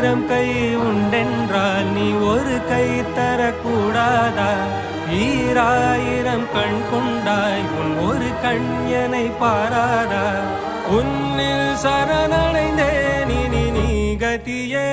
ஆயிரம் கை உண்டென்றால் நீ ஒரு கை தரக்கூடாதா? ஈராயிரம் கண் கொண்டாய் உன் ஒரு கண் என்னை பாராதா? உன்னில் சரணடைந்தேன் இனி நீ கதியே.